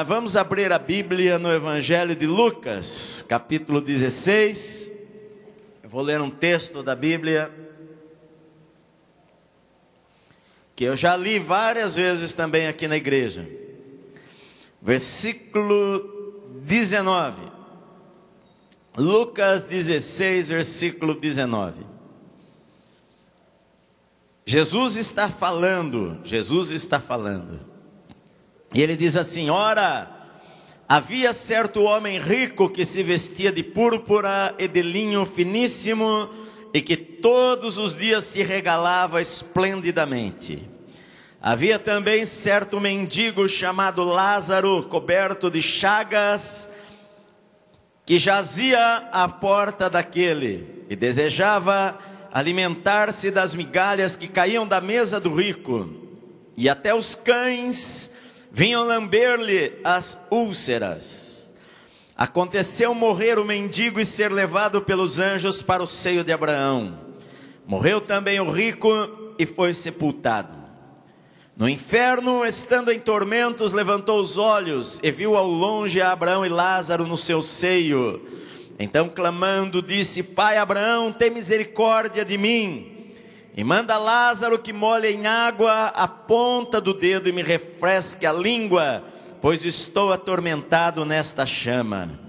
Vamos abrir a Bíblia no Evangelho de Lucas, capítulo 16. Eu vou ler um texto da Bíblia que eu já li várias vezes também aqui na igreja. Versículo 19. Lucas 16, versículo 19. Jesus está falando. E ele diz assim: ora, havia certo homem rico que se vestia de púrpura e de linho finíssimo e que todos os dias se regalava esplendidamente. Havia também certo mendigo chamado Lázaro, coberto de chagas, que jazia à porta daquele e desejava alimentar-se das migalhas que caíam da mesa do rico, e até os cães vinham lamber-lhe as úlceras. Aconteceu morrer o mendigo e ser levado pelos anjos para o seio de Abraão. Morreu também o rico e foi sepultado. No inferno, estando em tormentos, levantou os olhos e viu ao longe a Abraão e Lázaro no seu seio. Então, clamando, disse: Pai Abraão, tem misericórdia de mim, e manda Lázaro que molhe em água a ponta do dedo e me refresque a língua, pois estou atormentado nesta chama.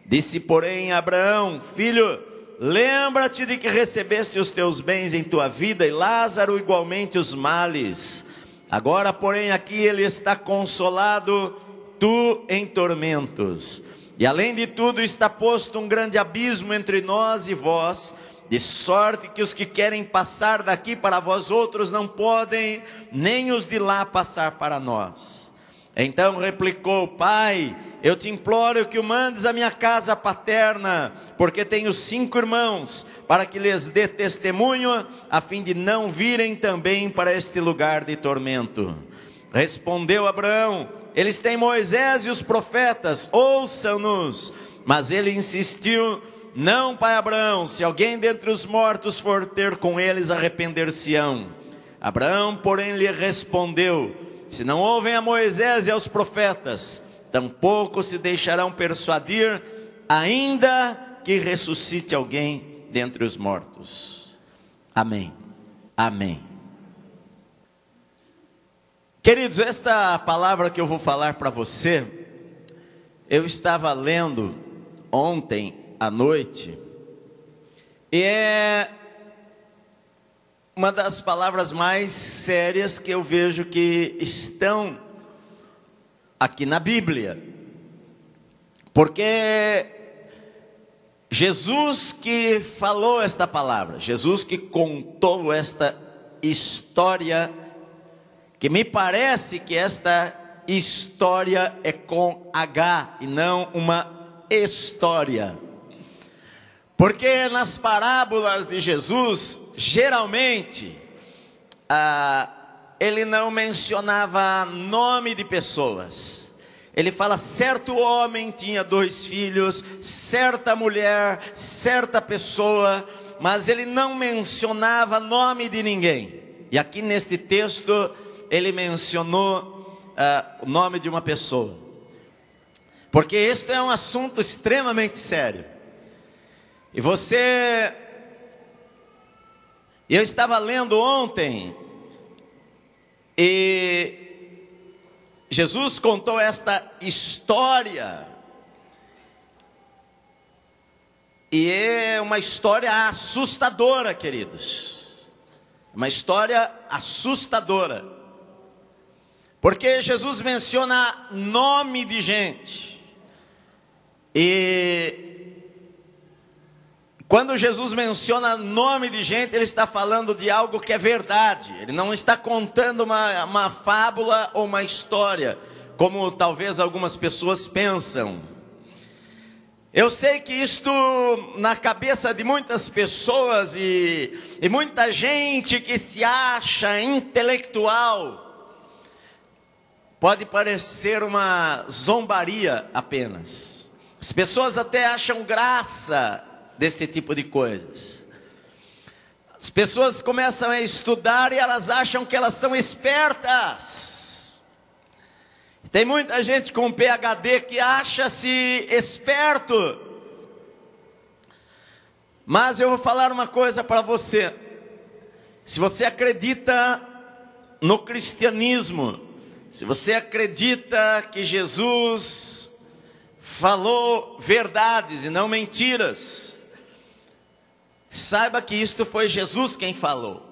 Disse, porém, Abraão: Filho, lembra-te de que recebeste os teus bens em tua vida, e Lázaro igualmente os males. Agora, porém, aqui ele está consolado, tu em tormentos. E além de tudo está posto um grande abismo entre nós e vós, de sorte que os que querem passar daqui para vós outros não podem, nem os de lá passar para nós. Então replicou: Pai, eu te imploro que o mandes à minha casa paterna, porque tenho 5 irmãos, para que lhes dê testemunho, a fim de não virem também para este lugar de tormento. Respondeu Abraão: eles têm Moisés e os profetas, ouçam-nos. Mas ele insistiu: não, pai Abraão, se alguém dentre os mortos for ter com eles, arrepender-se-ão. Abraão, porém, lhe respondeu: se não ouvem a Moisés e aos profetas, tampouco se deixarão persuadir, ainda que ressuscite alguém dentre os mortos. Amém. Amém. Queridos, esta palavra que eu vou falar para você, eu estava lendo ontem à noite, e é uma das palavras mais sérias que eu vejo que estão aqui na Bíblia, porque Jesus que falou esta palavra, Jesus que contou esta história, que me parece que esta história é com H e não uma história. Porque nas parábolas de Jesus, geralmente, ele não mencionava nome de pessoas. Ele fala: certo homem tinha 2 filhos, certa mulher, certa pessoa, mas ele não mencionava nome de ninguém. E aqui neste texto, ele mencionou o nome de uma pessoa, porque este é um assunto extremamente sério. E eu estava lendo ontem, e Jesus contou esta história, e é uma história assustadora, queridos, uma história assustadora, porque Jesus menciona nome de gente, e quando Jesus menciona nome de gente, ele está falando de algo que é verdade. Ele não está contando uma fábula ou uma história, como talvez algumas pessoas pensam. Eu sei que isto, na cabeça de muitas pessoas e muita gente que se acha intelectual, pode parecer uma zombaria apenas. As pessoas até acham graça desse tipo de coisas. As pessoas começam a estudar e elas acham que elas são espertas. Tem muita gente com PhD que acha-se esperto. Mas eu vou falar uma coisa para você. Se você acredita no cristianismo, se você acredita que Jesus falou verdades e não mentiras, saiba que isto foi Jesus quem falou.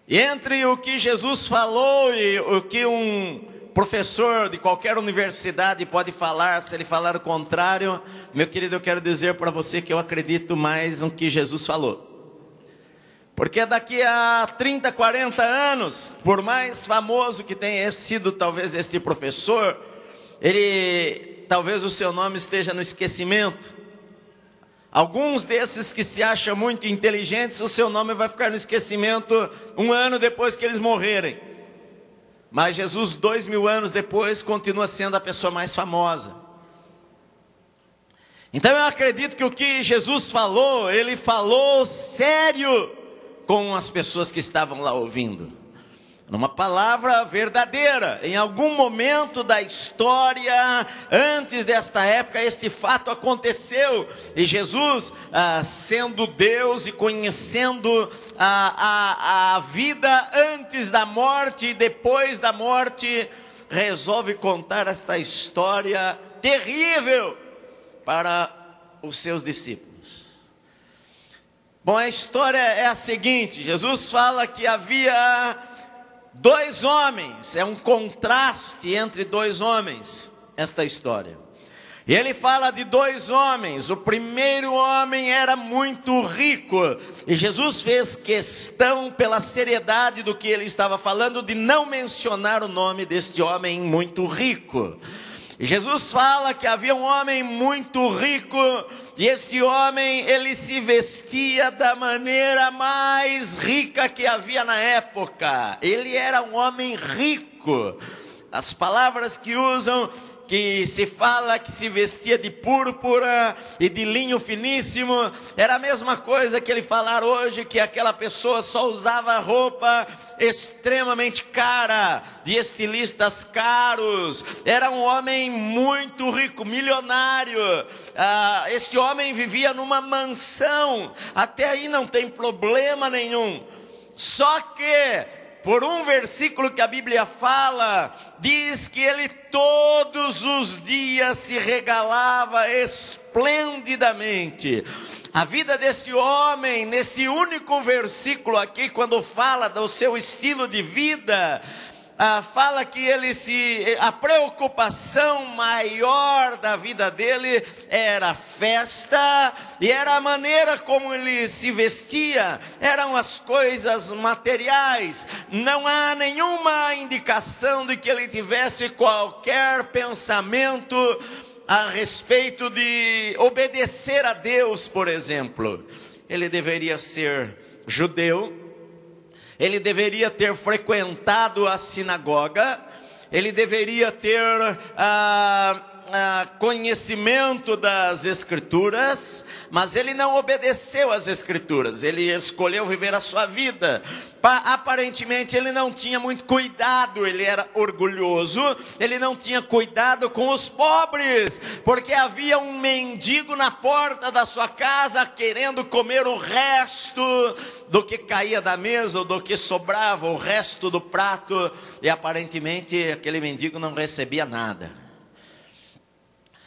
E entre o que Jesus falou e o que um professor de qualquer universidade pode falar, se ele falar o contrário, meu querido, eu quero dizer para você que eu acredito mais no que Jesus falou. Porque daqui a 30, 40 anos, por mais famoso que tenha sido talvez este professor, talvez o seu nome esteja no esquecimento. Alguns desses que se acham muito inteligentes, o seu nome vai ficar no esquecimento 1 ano depois que eles morrerem. Mas Jesus, 2000 anos depois, continua sendo a pessoa mais famosa. Então eu acredito que o que Jesus falou, ele falou sério com as pessoas que estavam lá ouvindo. Numa palavra verdadeira. Em algum momento da história, antes desta época, este fato aconteceu. E Jesus, sendo Deus e conhecendo a vida antes da morte e depois da morte, resolve contar esta história terrível para os seus discípulos. Bom, a história é a seguinte: Jesus fala que havia 2 homens, é um contraste entre 2 homens, esta história. E ele fala de 2 homens, o primeiro homem era muito rico, e Jesus fez questão, pela seriedade do que ele estava falando, de não mencionar o nome deste homem muito rico. E Jesus fala que havia um homem muito rico, e este homem, ele se vestia da maneira mais rica que havia na época. Ele era um homem rico. As palavras que usam, que se fala que se vestia de púrpura e de linho finíssimo, era a mesma coisa que ele falar hoje, que aquela pessoa só usava roupa extremamente cara, de estilistas caros. Era um homem muito rico, milionário. Este homem vivia numa mansão, até aí não tem problema nenhum. Só que por um versículo que a Bíblia fala, diz que ele todos os dias se regalava esplendidamente. A vida deste homem, neste único versículo aqui, quando fala do seu estilo de vida, fala que a preocupação maior da vida dele era a festa, e era a maneira como ele se vestia, eram as coisas materiais. Não há nenhuma indicação de que ele tivesse qualquer pensamento a respeito de obedecer a Deus, por exemplo. Ele deveria ser judeu, ele deveria ter frequentado a sinagoga, ele deveria ter conhecimento das Escrituras, mas ele não obedeceu às Escrituras, ele escolheu viver a sua vida. Aparentemente ele não tinha muito cuidado, ele era orgulhoso, ele não tinha cuidado com os pobres, porque havia um mendigo na porta da sua casa querendo comer o resto do que caía da mesa, ou do que sobrava, o resto do prato, e aparentemente aquele mendigo não recebia nada.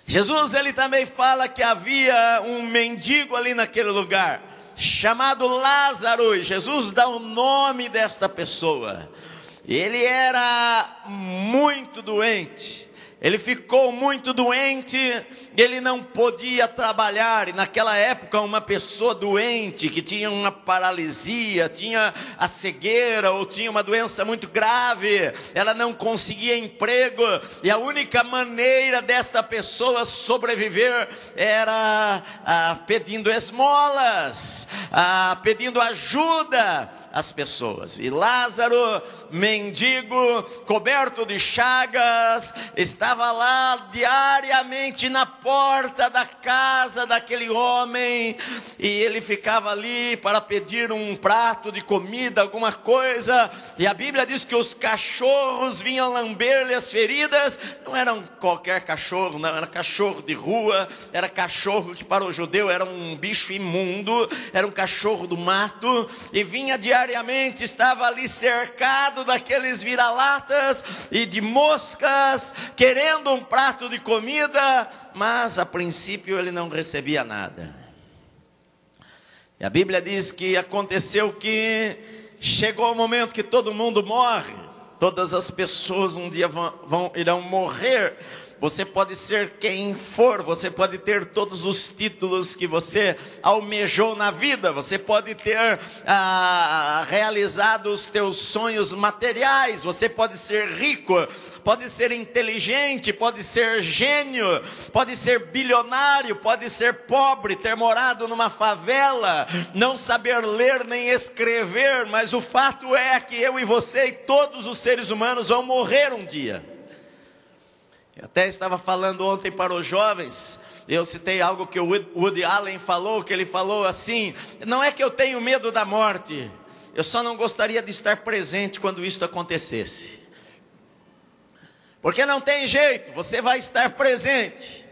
Jesus, ele também fala que havia um mendigo ali naquele lugar, chamado Lázaro, e Jesus dá o nome desta pessoa. Ele era muito doente, ele ficou muito doente, ele não podia trabalhar, e naquela época uma pessoa doente, que tinha uma paralisia, tinha a cegueira, ou tinha uma doença muito grave, ela não conseguia emprego, e a única maneira desta pessoa sobreviver era pedindo esmolas, pedindo ajuda às pessoas. E Lázaro, mendigo, coberto de chagas, está estava lá diariamente na porta da casa daquele homem, e ele ficava ali para pedir um prato de comida, alguma coisa, e a Bíblia diz que os cachorros vinham lamber-lhe as feridas. Não eram qualquer cachorro, não, era cachorro de rua, era cachorro que para o judeu era um bicho imundo, era um cachorro do mato, e vinha diariamente, estava ali cercado daqueles vira-latas e de moscas, querendo um prato de comida, mas a princípio ele não recebia nada. E a Bíblia diz que aconteceu que chegou o momento que todo mundo morre, todas as pessoas um dia irão morrer. Você pode ser quem for, você pode ter todos os títulos que você almejou na vida, você pode ter realizado os teus sonhos materiais, você pode ser rico, pode ser inteligente, pode ser gênio, pode ser bilionário, pode ser pobre, ter morado numa favela, não saber ler nem escrever, mas o fato é que eu e você e todos os seres humanos vão morrer um dia. Eu até estava falando ontem para os jovens, eu citei algo que o Woody Allen falou, que ele falou assim: não é que eu tenho medo da morte, eu só não gostaria de estar presente quando isso acontecesse. Porque não tem jeito, você vai estar presente.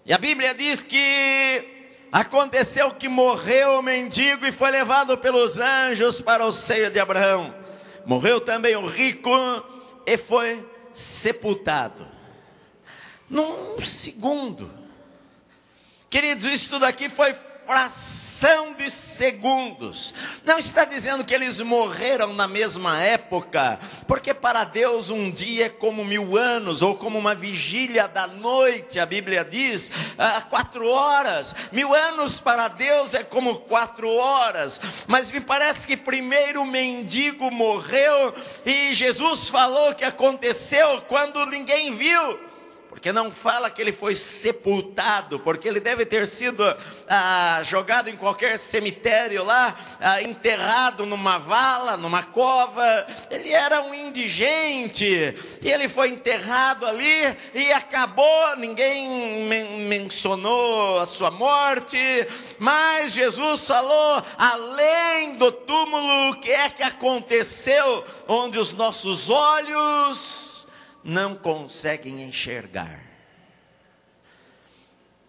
E a Bíblia diz que aconteceu que morreu o mendigo e foi levado pelos anjos para o seio de Abraão. Morreu também o rico e foi sepultado. Num segundo. Queridos, isso tudo aqui foi fração de segundos. Não está dizendo que eles morreram na mesma época, porque para Deus um dia é como 1000 anos, ou como uma vigília da noite. A Bíblia diz 4 horas, 1000 anos para Deus é como 4 horas. Mas me parece que primeiro o mendigo morreu, e Jesus falou que aconteceu quando ninguém viu. Porque não fala que ele foi sepultado, porque ele deve ter sido jogado em qualquer cemitério lá, enterrado numa vala, numa cova. Ele era um indigente, e ele foi enterrado ali, e acabou, ninguém mencionou a sua morte, mas Jesus falou, além do túmulo, o que é que aconteceu, onde os nossos olhos não conseguem enxergar.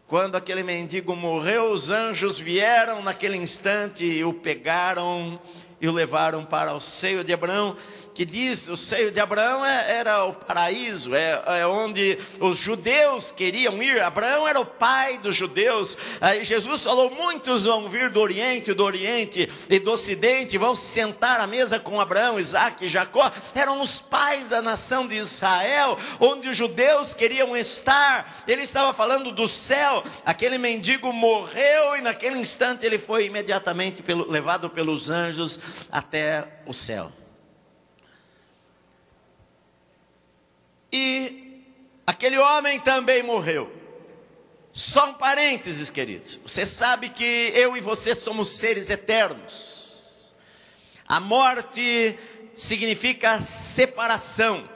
Quando aquele mendigo morreu, os anjos vieram naquele instante e o pegaram e o levaram para o seio de Abraão, que diz, o seio de Abraão era o paraíso, é onde os judeus queriam ir. Abraão era o pai dos judeus. Aí Jesus falou, muitos vão vir do Oriente e do Ocidente, vão se sentar à mesa com Abraão, Isaque e Jacó. Eram os pais da nação de Israel, onde os judeus queriam estar. Ele estava falando do céu. Aquele mendigo morreu, e naquele instante ele foi imediatamente levado pelos anjos até o céu. E aquele homem também morreu. Só um parênteses, queridos. Você sabe que eu e você somos seres eternos. A morte significa separação.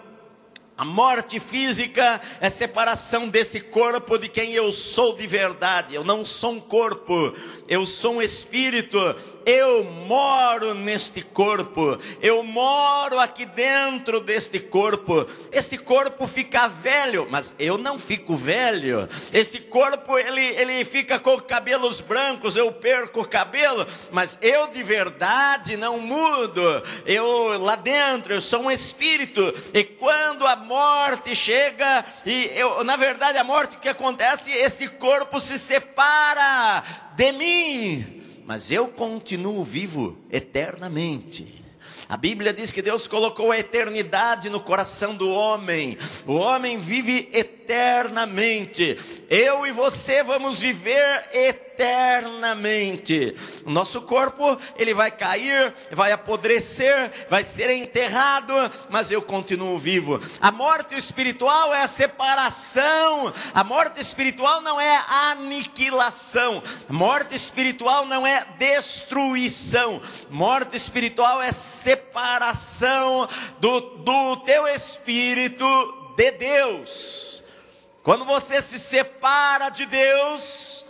A morte física é separação deste corpo de quem eu sou de verdade. Eu não sou um corpo, eu sou um espírito. Eu moro neste corpo, eu moro aqui dentro deste corpo. Este corpo fica velho, mas eu não fico velho. Este corpo ele fica com cabelos brancos, eu perco o cabelo, mas eu de verdade não mudo. Eu lá dentro, eu sou um espírito, e quando a morte chega, na verdade a morte que acontece, este corpo se separa de mim, mas eu continuo vivo eternamente. A Bíblia diz que Deus colocou a eternidade no coração do homem. O homem vive eternamente. Eu e você vamos viver eternamente. O nosso corpo, ele vai cair, vai apodrecer, vai ser enterrado, mas eu continuo vivo. A morte espiritual é a separação. A morte espiritual não é aniquilação. A morte espiritual não é destruição. Morte espiritual é separação do teu espírito de Deus. Quando você se separa de Deus,